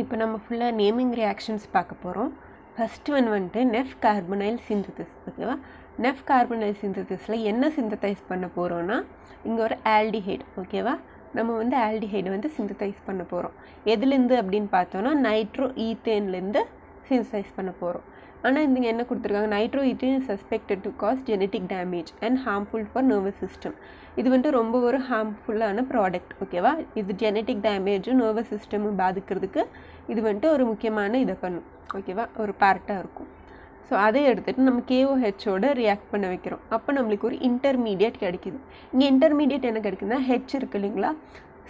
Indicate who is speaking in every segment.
Speaker 1: இப்போ நம்ம ஃபுல்லாக நேமிங் ரியாக்ஷன்ஸ் பார்க்க போகிறோம். ஃபஸ்ட்டு ஒன் வந்துட்டு நெஃப் கார்பனைல் சிந்தசிஸ். ஓகேவா? நெஃப் கார்பனைல் சிந்தசிஸில் என்ன சிந்தசைஸ் பண்ண போகிறோன்னா இங்கே ஒரு ஆல்டிஹைட். ஓகேவா? நம்ம வந்து ஆல்டிஹைடை வந்து சிந்தசைஸ் பண்ண போகிறோம். எதுலேருந்து அப்படின்னு பார்த்தோன்னா நைட்ரோ ஈத்தேன்லேருந்து சிந்தசைஸ் பண்ண போகிறோம். ஆனால் இங்கே என்ன கொடுத்துருக்காங்க, nitroethane is suspected to cause genetic damage and harmful for nervous system. இது வந்துட்டு ரொம்ப ஒரு ஹார்ம்ஃபுல்லான ப்ராடக்ட். ஓகேவா? இது ஜெனட்டிக் டேமேஜும் நர்வஸ் சிஸ்டமும் பாதிக்கிறதுக்கு இது வந்துட்டு ஒரு முக்கியமான இதை பண்ணும். ஓகேவா? ஒரு பார்ட்டாக இருக்கும். ஸோ அதை எடுத்துகிட்டு நம்ம KOHோட ரியாக்ட் பண்ண வைக்கிறோம். அப்போ நம்மளுக்கு ஒரு இன்டர்மீடியட் கிடைக்கிது. இங்கே இன்டர்மீடியட் என்ன கிடைக்குதுன்னா ஹெச் இருக்குது இல்லைங்களா?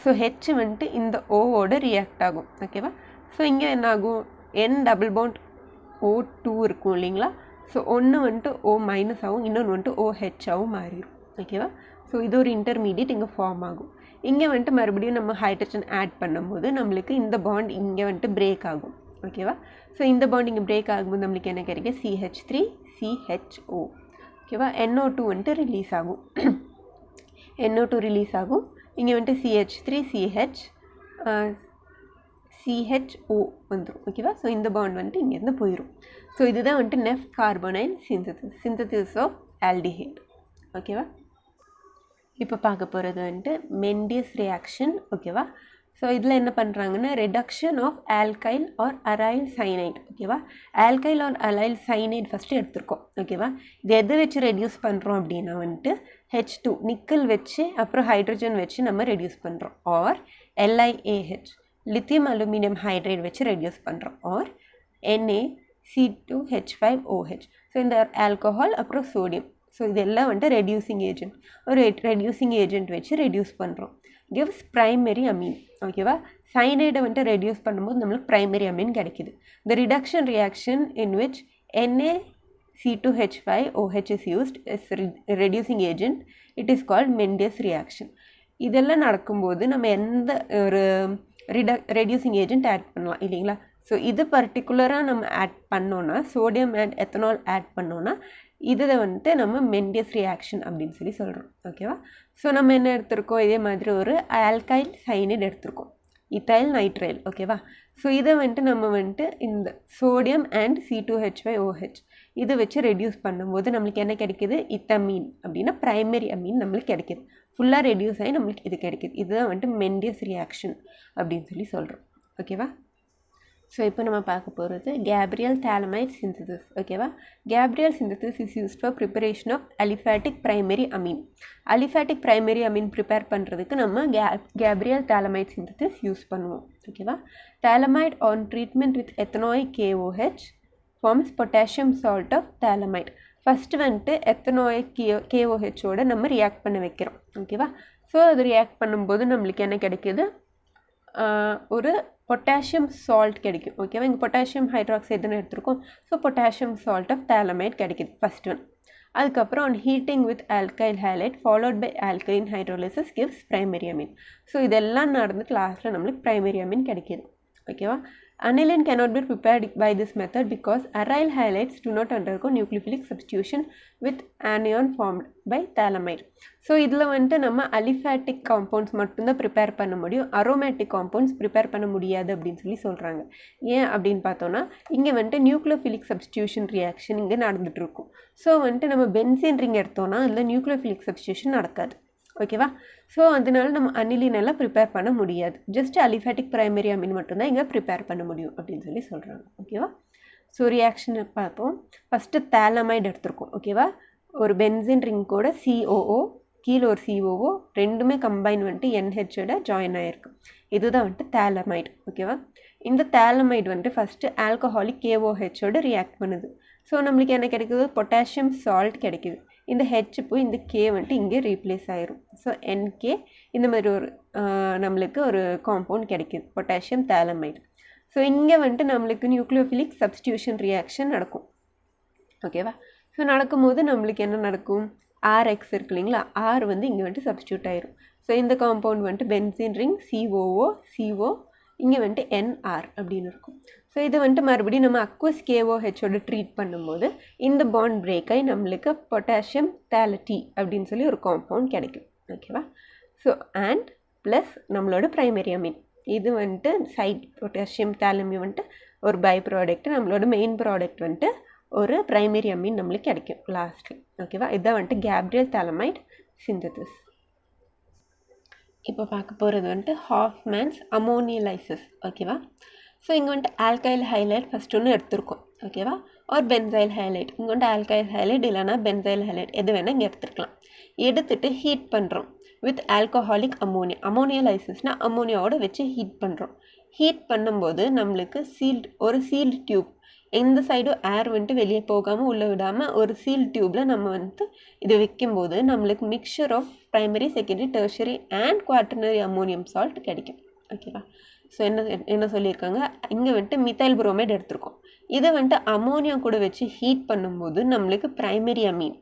Speaker 1: ஸோ ஹெச் வந்துட்டு இந்த ஓவோட ரியாக்ட் ஆகும். ஓகேவா? ஸோ இங்கே என்ன ஆகும், N டபுள் பாண்ட் O2 இருக்கும் இல்லைங்களா? ஸோ ஒன்று வந்துட்டு O மைனஸ் ஆகும், இன்னொன்று வந்துட்டு OH ஆகும் மாறிடும். ஓகேவா? ஸோ இது ஒரு இன்டர்மீடியட் இங்கே ஃபார்ம் ஆகும். இங்கே வந்துட்டு மறுபடியும் நம்ம ஹைட்ரஜன் ஆட் பண்ணும்போது நம்மளுக்கு இந்த பாண்ட் இங்கே வந்துட்டு பிரேக் ஆகும். ஓகேவா? ஸோ இந்த பாண்ட் இங்கே பிரேக் ஆகும்போது நம்மளுக்கு என்ன கிடைக்கும், CH3CHO. ஓகேவா? NO2 வந்துட்டு ரிலீஸ் ஆகும். NO2 ரிலீஸ் ஆகும். இங்கே வந்துட்டு CH3CHO வந்துடும். ஓகேவா? ஸோ இந்த பாண்ட் வந்துட்டு இங்கேருந்து போயிடும். ஸோ இதுதான் வந்துட்டு நெஃப் கார்பனைல் சிந்தசிஸ் ஆஃப் ஆல்டிஹைட். ஓகேவா? இப்போ பார்க்க போகிறது வந்துட்டு மெண்டியஸ் ரியாக்ஷன். ஓகேவா? ஸோ இதில் என்ன பண்ணுறாங்கன்னா reduction of alkyl or aryl cyanide. ஓகேவா? Alkyl or aryl cyanide first எடுத்துருக்கோம். ஓகேவா? இது எது வச்சு ரெடியூஸ் பண்ணுறோம் அப்படின்னா வந்துட்டு H2 நிக்கல் வச்சு அப்புறம் ஹைட்ரஜன் வச்சு நம்ம ரெடியூஸ் பண்ணுறோம். Or LiAH lithium aluminium hydride வச்சு ரெடியூஸ் பண்ணுறோம். Or NaC2H5OH. ஸோ இந்த ஆல்கஹால் அப்புறம் சோடியம். ஸோ இதெல்லாம் வந்துட்டு ரெடியூசிங் ஏஜென்ட். ஒரு ரெடியூசிங் ஏஜென்ட் வச்சு ரெடியூஸ் பண்ணுறோம். Gives primary amine. ஓகேவா? சைனைடை வந்துட்டு ரெடியூஸ் பண்ணும்போது நம்மளுக்கு ப்ரைமரி அமீன் கிடைக்கிது. The reduction reaction in which NaC2H5OH is used as reducing agent. It is called Mendes reaction. இதெல்லாம் நடக்கும்போது நம்ம எந்த ஒரு ரெடியூசிங் ஏஜென்ட் ஆட் பண்ணலாம் இல்லைங்களா? ஸோ இது பர்டிகுலராக நம்ம ஆட் பண்ணோன்னா சோடியம் அண்ட் எத்தனால் ஆட் பண்ணோன்னா இதை வந்துட்டு நம்ம மெண்டியஸ் ரியாக்ஷன் அப்படின்னு சொல்லி சொல்கிறோம். ஓகேவா? ஸோ நம்ம என்ன எடுத்திருக்கோம், இதே மாதிரி ஒரு ஆல்கைல் சைனைட் எடுத்திருக்கோம், இத்தைல் நைட்ரைல். ஓகேவா? ஸோ இதை வந்துட்டு நம்ம வந்துட்டு இந்த சோடியம் அண்ட் C2H5OH இதை வச்சு ரெடியூஸ் பண்ணும்போது நம்மளுக்கு என்ன கிடைக்கிது, இத்தமீன் அப்படின்னா ப்ரைமரி அமீன் நம்மளுக்கு கிடைக்கிது. ஃபுல்லாக ரெடியூஸ் ஆகி நம்மளுக்கு இது கிடைக்கிது. இதுதான் வந்துட்டு மெண்டியஸ் ரியாக்ஷன் அப்படின்னு சொல்லி சொல்கிறோம். ஓகேவா? ஸோ இப்போ நம்ம பார்க்க போகிறது கேப்ரியல் தாலமைட் சிந்தசிஸ். ஓகேவா? Gabriel synthesis is used for preparation of aliphatic primary amine. Aliphatic primary amine prepare பண்ணுறதுக்கு நம்ம கேப்ரியல் தாலமைட் சிந்தசிஸ் யூஸ் பண்ணுவோம். ஓகேவா? Phthalimide on treatment with ethanoic KOH forms potassium salt of phthalimide. First வந்துட்டு ethanoic KOHோட நம்ம react பண்ண வைக்கிறோம். ஓகேவா? ஸோ அது ரியாக்ட் பண்ணும்போது நம்மளுக்கு என்ன கிடைக்கிது, ஒரு பொட்டாசியம் சால்ட் கிடைக்கும். ஓகேவா? இங்கே பொட்டாசியம் ஹைட்ராக்சைடுன்னு எடுத்திருக்கோம். So potassium salt of phthalimide கிடைக்கிது ஃபஸ்ட் ஒன். அதுக்கப்புறம் on heating with alkyl halide followed by ஆல்கைன் hydrolysis gives primary amine. So இதெல்லாம் நடந்துட்டு லாஸ்ட்டில் நம்மளுக்கு ப்ரைமரி அமீன் கிடைக்கிது. ஓகேவா? Aniline cannot be prepared by this method because aryl halides do not undergo nucleophilic substitution with anion formed by thalamide. So இதில் வந்துட்டு நம்ம அலிஃபேட்டிக் காம்பவுண்ட்ஸ் மட்டும்தான் ப்ரிப்பேர் பண்ண முடியும், அரோமேட்டிக் காம்பவுண்ட்ஸ் ப்ரிப்பேர் பண்ண முடியாது அப்படின்னு சொல்லி சொல்கிறாங்க. ஏன் அப்படின்னு பார்த்தோன்னா இங்கே வந்துட்டு நியூக்ளியோஃபிலிக் சப்ஸ்டியூஷன் ரியாக்ஷன் இங்கே நடந்துகிட்டு இருக்கும். ஸோ வந்துட்டு நம்ம பென்சீன் ரிங் எடுத்தோன்னா அதில் நியூக்ளியோஃபிலிக் சப்ஸ்டியூஷன் நடக்காது. ஓகேவா? ஸோ அதனால நம்ம அனிலின் எல்லாம் ப்ரிப்பேர் பண்ண முடியாது. ஜஸ்ட் அலிஃபேட்டிக் ப்ரைமரி அமீன் மட்டும்தான் இங்கே ப்ரிப்பேர் பண்ண முடியும் அப்படின்னு சொல்லி சொல்கிறாங்க. ஓகேவா? ஸோ ரியாக்ஷன் பார்ப்போம். ஃபஸ்ட்டு தாலமைட் எடுத்திருக்கோம். ஓகேவா? ஒரு பென்சின் ரிங் கூட COO கீழே ஒரு COO ரெண்டுமே கம்பைன் வந்துட்டு NHோட ஜாயின் ஆகிருக்கு. இதுதான் வந்துட்டு தாலமைட். ஓகேவா? இந்த தாலமைட் வந்துட்டு ஃபஸ்ட்டு ஆல்கஹாலிக் KOHோட ரியாக்ட் பண்ணுது. ஸோ நம்மளுக்கு என்ன கிடைக்குது, பொட்டாசியம் சால்ட் கிடைக்குது. இந்த H போய் இந்த K வந்துட்டு இங்கே ரீப்ளேஸ் ஆயிரும். ஸோ NK இந்த மாதிரி ஒரு நம்மளுக்கு ஒரு காம்பவுண்ட் கிடைக்கிது, பொட்டாசியம் தாலமைட். ஸோ இங்கே வந்துட்டு நம்மளுக்கு நியூக்ளியோஃபிலிக் சப்ஸ்டியூஷன் ரியாக்ஷன் நடக்கும். ஓகேவா? ஸோ நடக்கும்போது நம்மளுக்கு என்ன நடக்கும், RX இருக்கு இல்லைங்களா, R வந்து இங்கே வந்துட்டு சப்ஸ்டியூட் ஆயிரும். ஸோ இந்த காம்பவுண்ட் வந்துட்டு பென்சீன் ரிங் COO CO இங்கே வந்துட்டு NR அப்படின்னு இருக்கும். ஸோ இது வந்துட்டு மறுபடியும் நம்ம அக்வஸ் KOHோட ட்ரீட் பண்ணும்போது இந்த பாண்ட் பிரேக் ஆகி நம்மளுக்கு பொட்டாசியம் தாலட்டி அப்படின்னு சொல்லி ஒரு காம்பவுண்ட் கிடைக்கும். ஓகேவா? ஸோ அண்ட் ப்ளஸ் நம்மளோட ப்ரைமரி அமீன் இது வந்துட்டு சைட் பொட்டாசியம் தாலமியம் வந்துட்டு ஒரு பை ப்ராடக்ட், நம்மளோட மெயின் ப்ராடக்ட் வந்துட்டு ஒரு ப்ரைமரி அமீன் நம்மளுக்கு கிடைக்கும் லாஸ்ட்லி. ஓகேவா, இதுதான் வந்துட்டு கேப்ரியல் தாலமைட் சிந்தசிஸ். இப்போ பார்க்க போகிறது வந்துட்டு ஹாஃப்மேன்ஸ் அமோனியலைசிஸ். ஓகேவா, ஸோ இங்கே வந்துட்டு ஆல்கைல் ஹைலைட் ஃபஸ்ட் ஒன்று எடுத்துருக்கோம். ஓகேவா, ஒரு பென்சைல் ஹைலைட், இங்கே வந்துட்டு ஆல்கைல் ஹைலைட் இல்லைனா பென்சைல் ஹைலைட் எது வேணால் இங்கே எடுத்துருக்கலாம். எடுத்துகிட்டு ஹீட் பண்ணுறோம் வித் ஆல்கஹாலிக் அமோனியா. அமோனியலைசிஸ்னால் அமோனியாவோட வச்சு ஹீட் பண்ணுறோம். ஹீட் பண்ணும்போது நம்மளுக்கு ஒரு சீல்டு டியூப், எந்த சைடும் ஏர் வந்துட்டு வெளியே போகாமல் உள்ளே விடாமல் ஒரு சீல் டியூப்பில் நம்ம வந்துட்டு இது வைக்கும்போது நம்மளுக்கு mixture of primary, secondary, tertiary and quaternary ammonium salt கிடைக்கும். ஓகேவா, ஸோ என்ன சொல்லியிருக்காங்க, இங்கே வந்துட்டு மித்தைல் புரோமைட் எடுத்திருக்கோம். இதை வந்துட்டு அமோனியா கூட வச்சு ஹீட் பண்ணும்போது நம்மளுக்கு ப்ரைமரி அமீன்.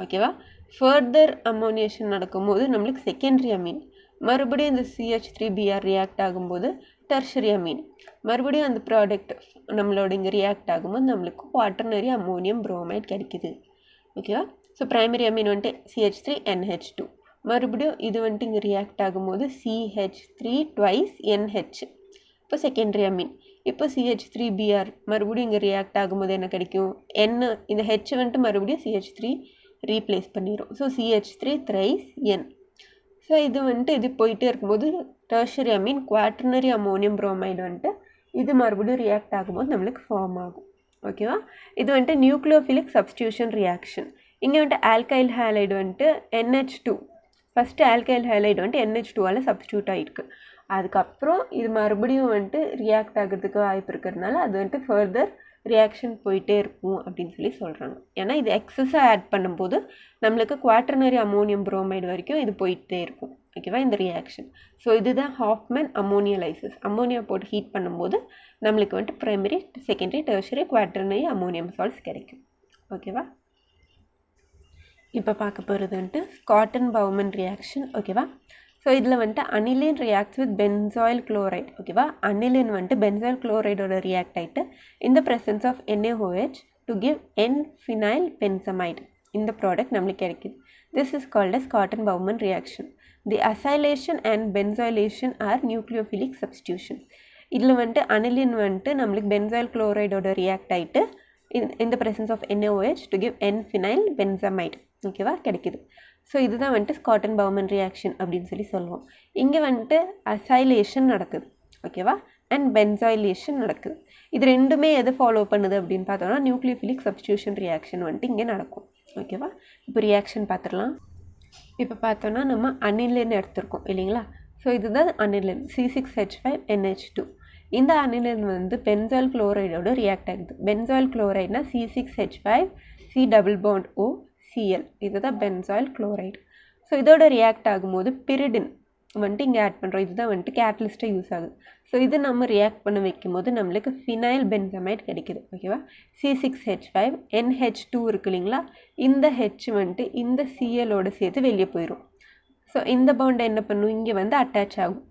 Speaker 1: ஓகேவா, ஃபர்தர் அமோனியேஷன் நடக்கும்போது நம்மளுக்கு செகண்டரி அமீன். மறுபடியும் இந்த CH3Br ரியாக்ட் ஆகும்போது டெர்ஷரி அமீன். மறுபடியும் அந்த ப்ராடக்ட் நம்மளோட இங்கே ரியாக்ட் ஆகும்போது நம்மளுக்கு குவாட்டர்னரி அமோனியம் புரோமைட் கிடைக்குது. ஓகேவா, ஸோ ப்ரைமரி அமீன் வந்துட்டு CH3NH2. மறுபடியும் இது வந்துட்டு இங்கே ரியாக்ட் ஆகும்போது CH3 ட்வைஸ் NH. இப்போ செகண்டரி அமீன். இப்போ CH3Br மறுபடியும் இங்கே ரியாக்ட் ஆகும்போது என்ன கிடைக்கும், இந்த H வந்துட்டு மறுபடியும் CH3 ரீப்ளேஸ் பண்ணிடும். So CH3 thrice N. So இது வந்துட்டு இது போயிட்டே இருக்கும்போது tertiary amine quaternary ammonium bromide வந்துட்டு இது மறுபடியும் ரியாக்ட் ஆகும்போது நம்மளுக்கு ஃபார்ம் ஆகும். ஓகேவா, இது வந்துட்டு நியூக்ளியோஃபிலிக் சப்ஸ்டியூஷன் ரியாக்ஷன். இங்கே வந்துட்டு ஆல்கைல் ஹேலைடு வந்துட்டு NH2, ஃபஸ்ட்டு ஆல்கைல் ஹேலைடு வந்துட்டு NH2ஆல் சப்ஸ்டியூட் ஆகிருக்கு. அதுக்கப்புறம் இது மறுபடியும் வந்துட்டு ரியாக்ட் ஆகிறதுக்கு வாய்ப்பு இருக்கிறதுனால அது வந்துட்டு ஃபர்தர் ரியாக்ஷன் போயிட்டே இருக்கும் அப்படின்னு சொல்கிறாங்க. ஏன்னா இது எக்ஸஸாக ஆட் பண்ணும்போது நம்மளுக்கு குவாட்டர்னரி அமோனியம் புரோமைடு வரைக்கும் இது போயிட்டே இருக்கும். ஓகேவா, இந்த ரியாக்ஷன். ஸோ இதுதான் ஹாஃப்மேன் அமோனியலைசிஸ். அமோனியா போட்டு ஹீட் பண்ணும்போது நம்மளுக்கு வந்துட்டு primary, secondary, tertiary, quaternary ammonium salts கிடைக்கும். ஓகேவா, இப்போ பார்க்க போகிறது வந்துட்டு ஸ்காட்டன் பவுமன் ரியாக்ஷன். ஓகேவா, ஸோ இதில் வந்துட்டு aniline reacts with benzoyl chloride. ஓகேவா, அனிலின் வந்துட்டு பென்சாயில் குளோரைடோட ரியாக்ட் ஆகிட்டு இந்த presence of NaOH to give N-phenyl benzamide. இந்த ப்ராடக்ட் நம்மளுக்கு கிடைக்குது. This is called as Schotten Baumann reaction. The acylation and benzoylation R nucleophilic substitution. இதில் வந்துட்டு அனிலின் வந்துட்டு நம்மளுக்கு பென்சாயில் குளோரைடோட ரியாக்ட் ஆகிட்டு இந்த presence of NaOH to give N-phenyl benzamide. ஓகேவா, கிடைக்குது. ஸோ இதுதான் வந்துட்டு ஸ்காட்டன் பவுமன் ரியாக்ஷன் அப்படின்னு சொல்லுவோம். இங்கே வந்துட்டு அசைலேஷன் நடக்குது. ஓகேவா, அண்ட் பென்சாயிலேஷன் நடக்குது. இது ரெண்டுமே எது ஃபாலோ பண்ணுது அப்படின்னு பார்த்தோம்னா நியூக்ளியோஃபிலிக் சப்ஸ்டியூஷன் ரியாக்ஷன் வந்துட்டு இங்கே நடக்கும். ஓகேவா, இப்போ ரியாக்ஷன் பார்த்துடலாம். இப்போ பார்த்தோன்னா நம்ம அனிலின் எடுத்திருக்கோம் இல்லைங்களா. ஸோ இதுதான் அனிலின் C6H5NH2. இந்த அனிலின் வந்து பென்சாயில் குளோரைடோட ரியாக்ட் ஆகுது. பென்சாயில் குளோரைட்னா C6H5 C double bond O Cl. இதுதான் பென்சாயில் குளோரைடு. ஸோ இதோட ரியாக்ட் ஆகும்போது பிரிடின் வந்துட்டு இங்கே ஆட் பண்ணுறோம். இதுதான் வந்துட்டு கேட்டலிஸ்ட்டாக யூஸ் ஆகுது. ஸோ இது நம்ம ரியாக்ட் பண்ண வைக்கும்போது நம்மளுக்கு ஃபினைல் பென்சமைட் கிடைக்குது. ஓகேவா, C6H5 NH2 இருக்கு இல்லைங்களா, இந்த H வந்துட்டு இந்த Clோட சேர்த்து வெளியே போயிடும். ஸோ இந்த பாண்டை என்ன பண்ணும், இங்கே வந்து அட்டாச் ஆகும்.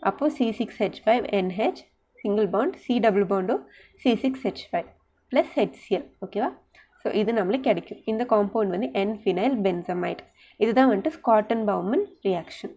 Speaker 1: அப்போது C6H5 NH single bond C double பாண்டோ C6H5 ப்ளஸ் HCl. ஓகேவா, ஸோ இது நம்மளுக்கு கிடைக்கும். இந்த காம்பவுண்ட் வந்து N-phenyl benzamide. இதுதான் வந்துட்டு ஸ்காட்டன் பவுமன் ரியாக்ஷன்.